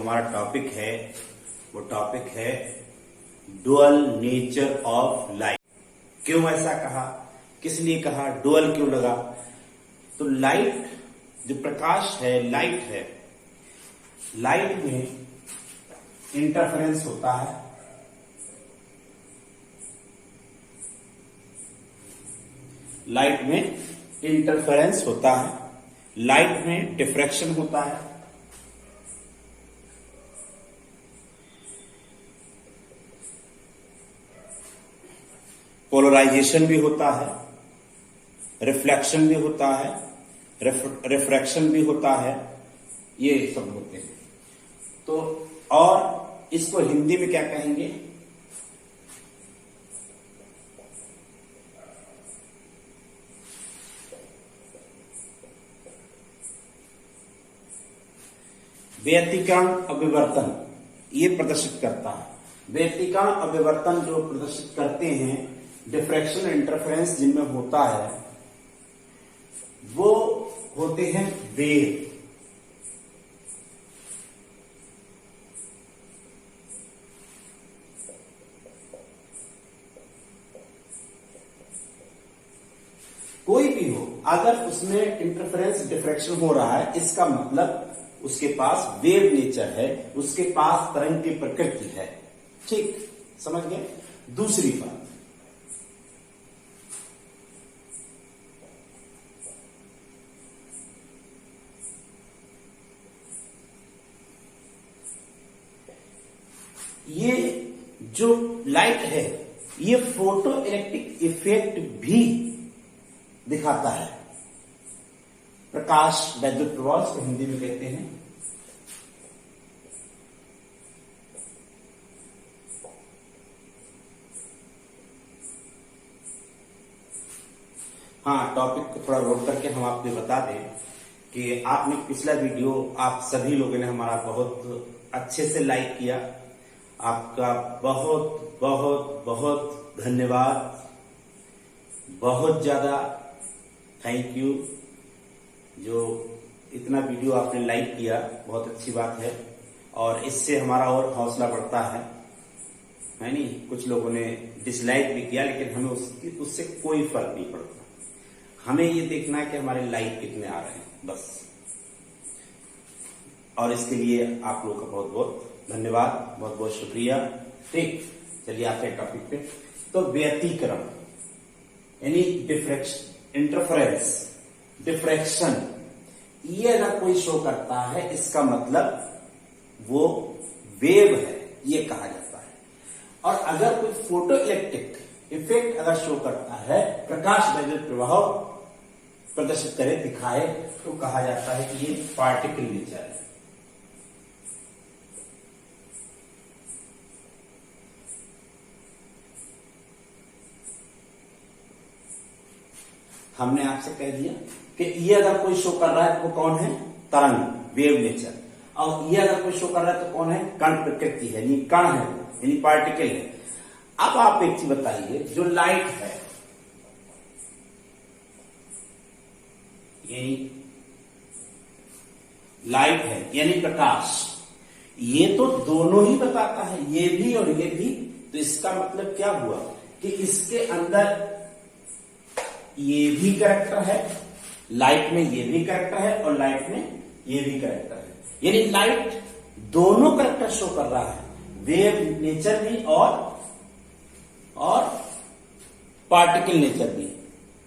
हमारा टॉपिक है वो टॉपिक है डुअल नेचर ऑफ लाइट। क्यों ऐसा कहा, किस लिए कहा, डुअल क्यों लगा? तो लाइट जो प्रकाश है, लाइट में इंटरफेरेंस होता है, लाइट में इंटरफेरेंस होता है, लाइट में डिफ्रैक्शन होता है, पोलराइजेशन भी होता है, रिफ्लेक्शन भी होता है, रिफ्रैक्शन भी होता है, ये सब होते हैं। तो और इसको हिंदी में क्या कहेंगे? व्यतिकरण अभिवर्तन ये प्रदर्शित करता है। व्यतिकरण अभिवर्तन जो प्रदर्शित करते हैं, डिफ्रैक्शन इंटरफेरेंस जिनमें होता है, वो होते हैं वेव। कोई भी हो, अगर उसमें इंटरफेरेंस डिफ्रैक्शन हो रहा है, इसका मतलब उसके पास वेव नेचर है, उसके पास तरंग की प्रकृति है। ठीक, समझ गए? दूसरी बात, ये जो लाइट है ये फोटो इलेक्ट्रिक इफेक्ट भी दिखाता है। प्रकाश वैद्युत प्रभाव को हिंदी में कहते हैं। हाँ, टॉपिक को थोड़ा रोक करके हम आपको बता दें कि आपने पिछला वीडियो आप सभी लोगों ने हमारा बहुत अच्छे से लाइक किया। आपका बहुत बहुत बहुत धन्यवाद, बहुत ज्यादा थैंक यू। जो इतना वीडियो आपने लाइक किया, बहुत अच्छी बात है, और इससे हमारा और हौसला बढ़ता है नहीं? कुछ लोगों ने डिसलाइक भी किया, लेकिन हमें उससे कोई फर्क नहीं पड़ता। हमें ये देखना है कि हमारे लाइक कितने आ रहे हैं, बस। और इसके लिए आप लोगों का बहुत बहुत धन्यवाद, बहुत बहुत शुक्रिया। ठीक, चलिए आते हैं टॉपिक पे। तो व्यतिकरण यानी डिफ्रैक्शन, इंटरफेरेंस, डिफ्रैक्शन, ये अगर कोई शो करता है, इसका मतलब वो वेव है, ये कहा जाता है। और अगर कोई फोटो इलेक्ट्रिक इफेक्ट अगर शो करता है, प्रकाश वैद्युत प्रभाव प्रदर्शित करे, दिखाए, तो कहा जाता है कि ये पार्टिकल नेचर है। हमने आपसे कह दिया कि ये अगर कोई शो कर रहा है तो वो कौन है? तरंग, वेव नेचर। और ये अगर कोई शो कर रहा है तो कौन है? कण प्रकृति है, यानी कण है, यानी पार्टिकल है। अब आप एक चीज बताइए, जो लाइट है, यानी लाइट है यानी प्रकाश, ये तो दोनों ही बताता है, ये भी और ये भी। तो इसका मतलब क्या हुआ कि इसके अंदर ये भी कैरेक्टर है, लाइट में ये भी कैरेक्टर है, और लाइट में ये भी कैरेक्टर है। यानी लाइट दोनों कैरेक्टर शो कर रहा है, वेव नेचर भी और पार्टिकल नेचर भी,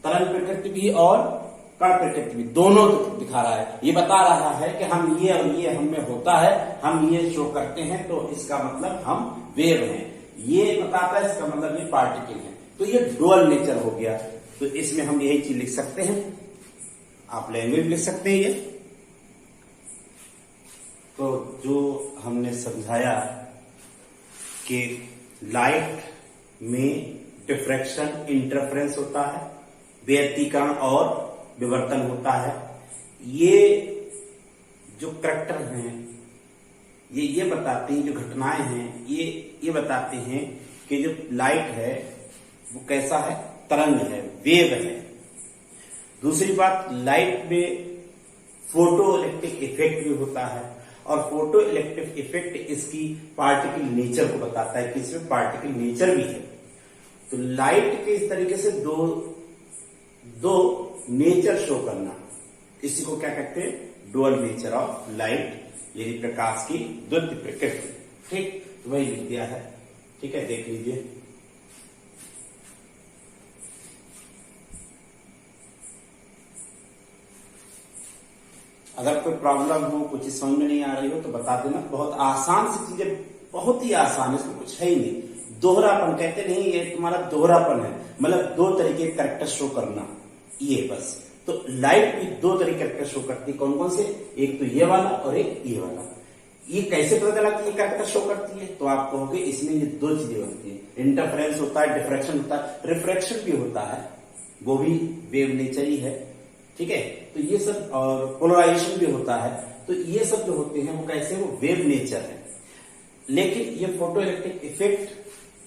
तरंग प्रकृति भी और कण प्रकृति भी, दोनों दिखा रहा है। ये बता रहा है कि हम ये और ये हम में होता है, हम ये शो करते हैं, तो इसका मतलब हम वेव हैं। ये बताता है, इसका मतलब ये पार्टिकल है। तो ये डुअल नेचर हो गया। तो इसमें हम यही चीज लिख सकते हैं, आप लैंग्वेज लिख सकते हैं ये। तो जो हमने समझाया कि लाइट में डिफ्रैक्शन, इंटरफेरेंस होता है, व्यतिकरण और विवर्तन होता है। ये जो करैक्टर हैं, ये बताते हैं, जो घटनाएं हैं, ये बताते हैं कि जो लाइट है वो कैसा है? तरंग है, वेव है। दूसरी बात, लाइट में फोटो इलेक्ट्रिक इफेक्ट भी होता है, और फोटो इलेक्ट्रिक इफेक्ट इसकी पार्टिकल नेचर को बताता है कि इसमें पार्टिकल नेचर भी है। तो लाइट के इस तरीके से दो नेचर शो करना, इसी को क्या कहते हैं, डुअल नेचर ऑफ लाइट, यानी प्रकाश की द्वैत प्रकृति। ठीक, तो वही लिख दिया है। ठीक है, देख लीजिए। अगर कोई प्रॉब्लम हो, कुछ समझ में नहीं आ रही हो तो बता देना। बहुत आसान सी चीजें, बहुत ही आसान है, इसमें कुछ है ही नहीं। दोहरापन कहते नहीं, ये तुम्हारा दोहरापन है, मतलब दो तरीके के कैरेक्टर शो करना, ये बस। तो लाइट भी दो तरीके के कैरेक्टर शो करती है। कौन कौन से? एक तो ये वाला और एक ये वाला। ये कैसे पता चला कि ये कैरेक्टर शो करती है? तो आप कहोगे इसमें ये दो चीजें होती है, इंटरफेरेंस होता है, डिफ्रैक्शन होता है, रिफ्रैक्शन भी होता है, वो भी वेव नेचर ही है। ठीक है, तो ये सब, और पोलराइजेशन भी होता है। तो ये सब जो होते हैं वो कैसे, वो वेव नेचर है। लेकिन ये फोटो इलेक्ट्रिक इफेक्ट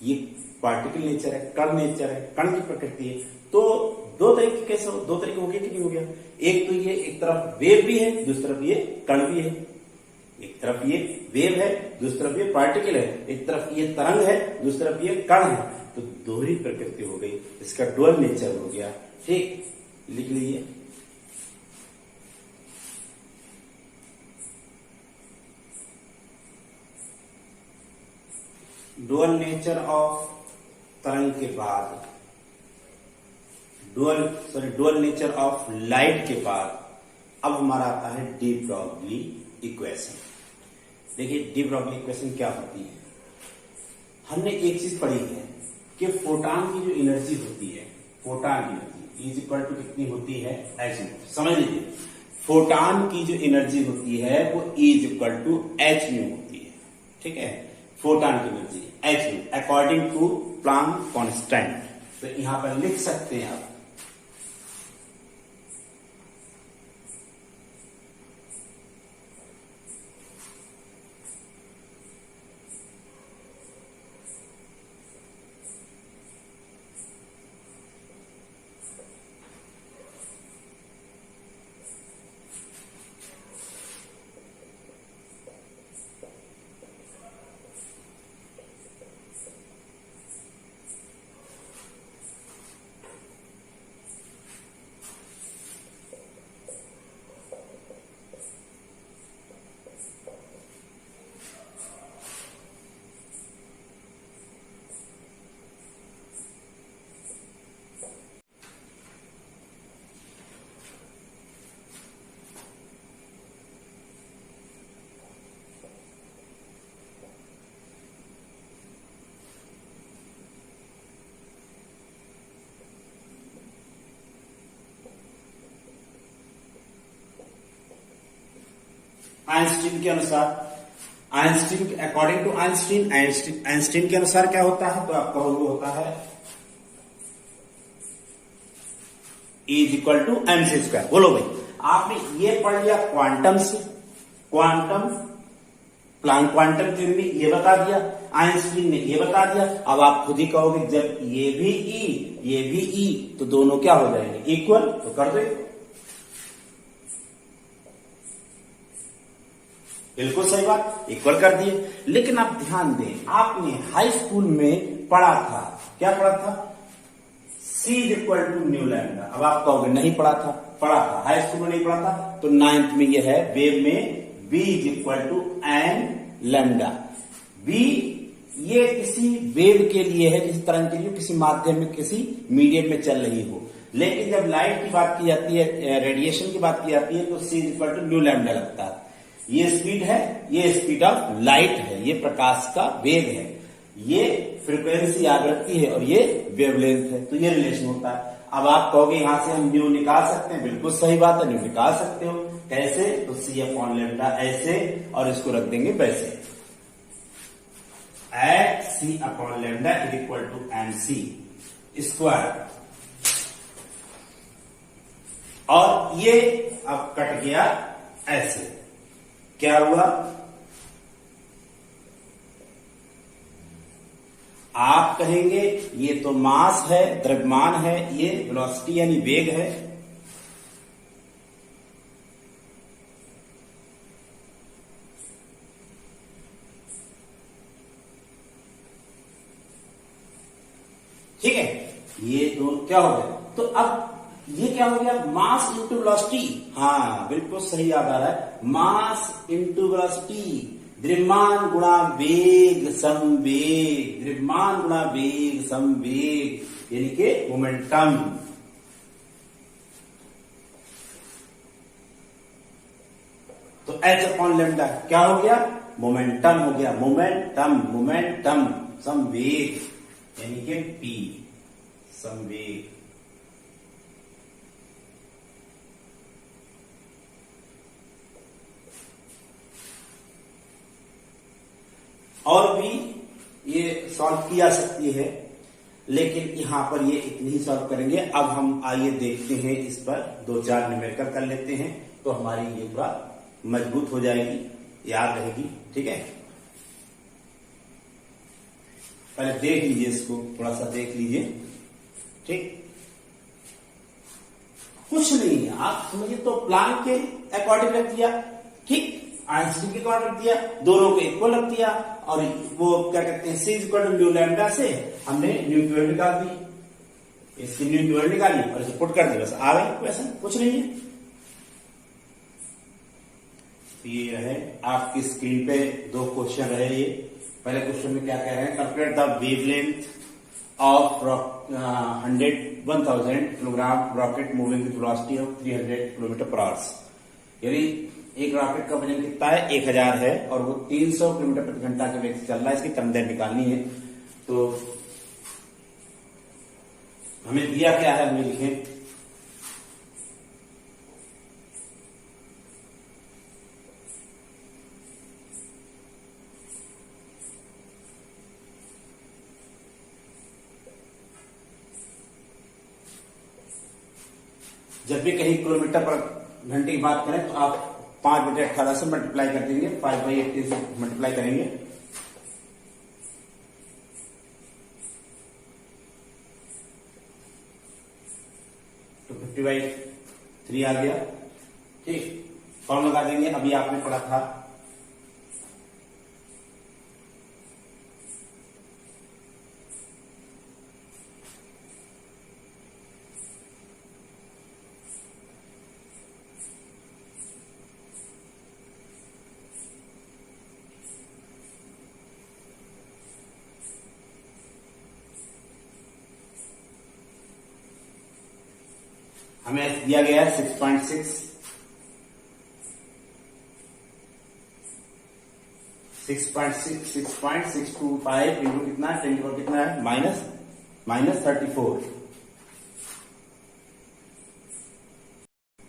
ये पार्टिकल नेचर है, कण नेचर है, कण की प्रकृति है। तो दो तरीके कैसे हो, दो तरीके हो गया कि नहीं हो गया? एक तो ये एक तरफ वेव भी है, दूसरी तरफ ये कण भी है। एक तरफ ये वेव है, दूसरी तरफ ये पार्टिकल है, एक तरफ ये तरंग है, दूसरी तरफ ये कण है। तो दोहरी प्रकृति हो गई, इसका डुअल नेचर हो गया। ठीक, लिख लीजिए। डुअल नेचर ऑफ तरंग के बाद, डुअल नेचर ऑफ लाइट के बाद अब हमारा आता है डी ब्रॉगली इक्वेशन। देखिए डी ब्रॉगली इक्वेशन क्या होती है। हमने एक चीज पढ़ी है कि फोटॉन की जो एनर्जी होती है, photon energy is equal to कितनी होती है, एच म्यू। समझ लीजिए, फोटॉन की जो एनर्जी होती है वो is equal to H mu होती है। ठीक है, फोटॉन की energy H mu according to Planck constant. तो यहां पर लिख सकते हैं आप आइंस्टीन के अनुसार, आइंस्टीन अकॉर्डिंग टू आइंस्टीन के अनुसार क्या होता है, तो आपका वो होता है is equal to M C square. बोलो भाई, आपने ये पढ़ लिया क्वांटम से, क्वांटम प्लांक क्वांटम थ्योरी में ये बता दिया, आइंस्टीन ने ये बता दिया। अब आप खुद ही कहोगे जब ये भी ई ये भी ई तो दोनों क्या हो जाएंगे, इक्वल। तो कर दो, बिल्कुल सही बात, इक्वल कर दिए। लेकिन आप ध्यान दें, आपने हाई स्कूल में पढ़ा था, क्या पढ़ा था, C is equal to nu lambda. अब आप कहोगे नहीं पढ़ा था, पढ़ा था, हाई स्कूल में नहीं पढ़ा था। तो 9th में यह है, वेव में B is equal to N lambda. B ये किसी वेव के लिए है, किसी तरंग के लिए, किसी माध्यम में, किसी मीडियम में चल रही हो। लेकिन जब लाइट की बात की जाती है, रेडिएशन की बात की जाती है, तो C is equal to nu lambda लगता है। ये स्पीड है, ये स्पीड ऑफ लाइट है, ये प्रकाश का वेग है, ये फ्रीक्वेंसी आवृत्ति है और ये वेवलेंथ है। तो ये रिलेशन होता है। अब आप कहोगे यहां से हम न्यू निकाल सकते हैं, बिल्कुल सही बात है, न्यू निकाल सकते हो। कैसे, तो C अपॉन लैम्डा ऐसे, और इसको रख देंगे वैसे, at C upon lambda is equal to M C square. और ये अब कट गया ऐसे, क्या हुआ, आप कहेंगे ये तो मास है, द्रव्यमान है, ये वेलोसिटी यानी वेग है। ये दो क्या हो गया, तो अब ये क्या हो गया, मास इंटू वेलोसिटी। हाँ बिल्कुल सही याद आ रहा है, मास इंटू वेलोसिटी, द्रव्यमान गुणा वेग संवेग, द्रव्यमान गुणा वेग संवेग, यानी कि मोमेंटम। तो एच अपॉन लैम्डा क्या हो गया, मोमेंटम हो गया, मोमेंटम मोमेंटम संवेग, यानी कि पी संवेग। और भी ये सॉल्व की जा सकती है, लेकिन यहां पर ये इतनी ही सॉल्व करेंगे। अब हम आइए देखते हैं, इस पर 2-4 न्यूमेरिकल कर लेते हैं, तो हमारी ये पूरा मजबूत हो जाएगी, याद रहेगी। ठीक है, पहले देख लीजिए, इसको थोड़ा सा देख लीजिए। ठीक, कुछ नहीं है, आप समझिए तो प्लांक के अकॉर्डिंग रख दिया, ठीक, आइंस्टीन के अकॉर्डिंग रख दिया, दोनों को इक्वल रख दिया, और वो क्या कहते हैं, सी इक्वल टू न्यू लैम्डा से हमने न्यू क्यूएल निकाल दी, इसकी न्यू क्यूएल निकाली और इसे पुट कर दी, बस आ गई, वैसा कुछ नहीं है। ये रहे आपकी स्क्रीन पे 2 क्वेश्चन रहे ये। पहले क्वेश्चन में क्या कह रहे हैं, calculate the wavelength of 1000 kilogram rocket moving with velocity of 300 kilometre per hour. यानी एक रॉकेट का वजन कितना है, 1000 है, और वो 300 किलोमीटर प्रति घंटा के वेग से चल रहा है, इसकी तरंग दैर्घ्य निकालनी है। तो हमें दिया क्या है, हमें लिखें जब भी कहीं किलोमीटर पर घंटे की बात करें तो आप 5/18 से मल्टीप्लाई कर देंगे, 5/80 से मल्टीप्लाई करेंगे, तो 50/3 आ गया। ठीक, फॉर्म लगा देंगे, अभी आपने पढ़ा था, हमें दिया गया है 6.6 6.625 इंटू कितना, 10 की पावर कितना है, -34।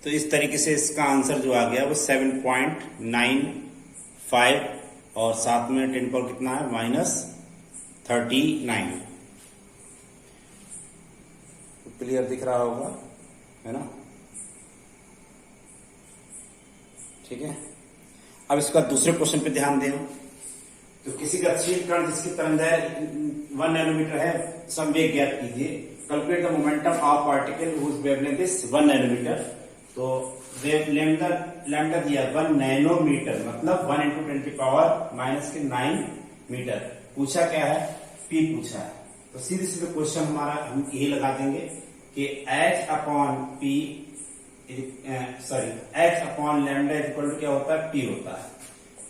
तो इस तरीके से इसका आंसर जो आ गया वो 7.95, और साथ में 10 की पावर कितना है, -39। क्लियर दिख रहा होगा, है ना। ठीक है, अब इसका दूसरे क्वेश्चन पे ध्यान दें। तो किसी गतिशील कण जिसकी तरंग दैर्घ्य 1 नैनोमीटर है, संवेग ज्ञात कीजिए। Calculate the momentum of particle whose wavelength is 1 nanometre. तो लैम्डा दिया 1 नैनोमीटर, मतलब 1 × 10⁻⁻9 मीटर। पूछा क्या है, पी पूछा है। तो सीधे सीधे क्वेश्चन हमारा हम यही लगा देंगे कि H upon lambda equal to क्या होता है, P होता है।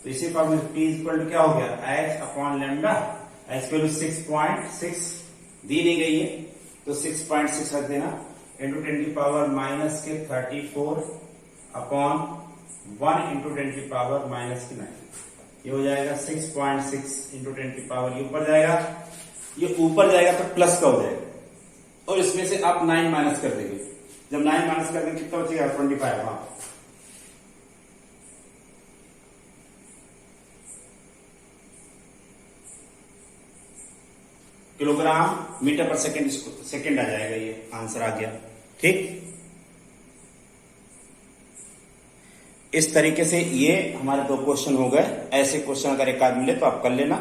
तो इसी फॉर्म में P इक्वल टू क्या हो गया, H upon lambda, H value 6.6 दी नहीं गई है, तो 6.6 रख देना, इंटू 10⁻⁻34 अपॉन 1 इंटू 10⁻⁻9। ये हो जाएगा 6.6 इंटू 10⁻, ये ऊपर जाएगा, ये ऊपर जाएगा तो प्लस का हो जाएगा, और इसमें से आप 9 माइनस कर देंगे। जब 9 माइनस कर देंगे कितना बचेगा, 25। हाँ, किलोग्राम मीटर पर सेकंड आ जाएगा, ये आंसर आ गया। ठीक, इस तरीके से ये हमारे 2 क्वेश्चन हो गए। ऐसे क्वेश्चन अगर एक आध मिले तो आप कर लेना।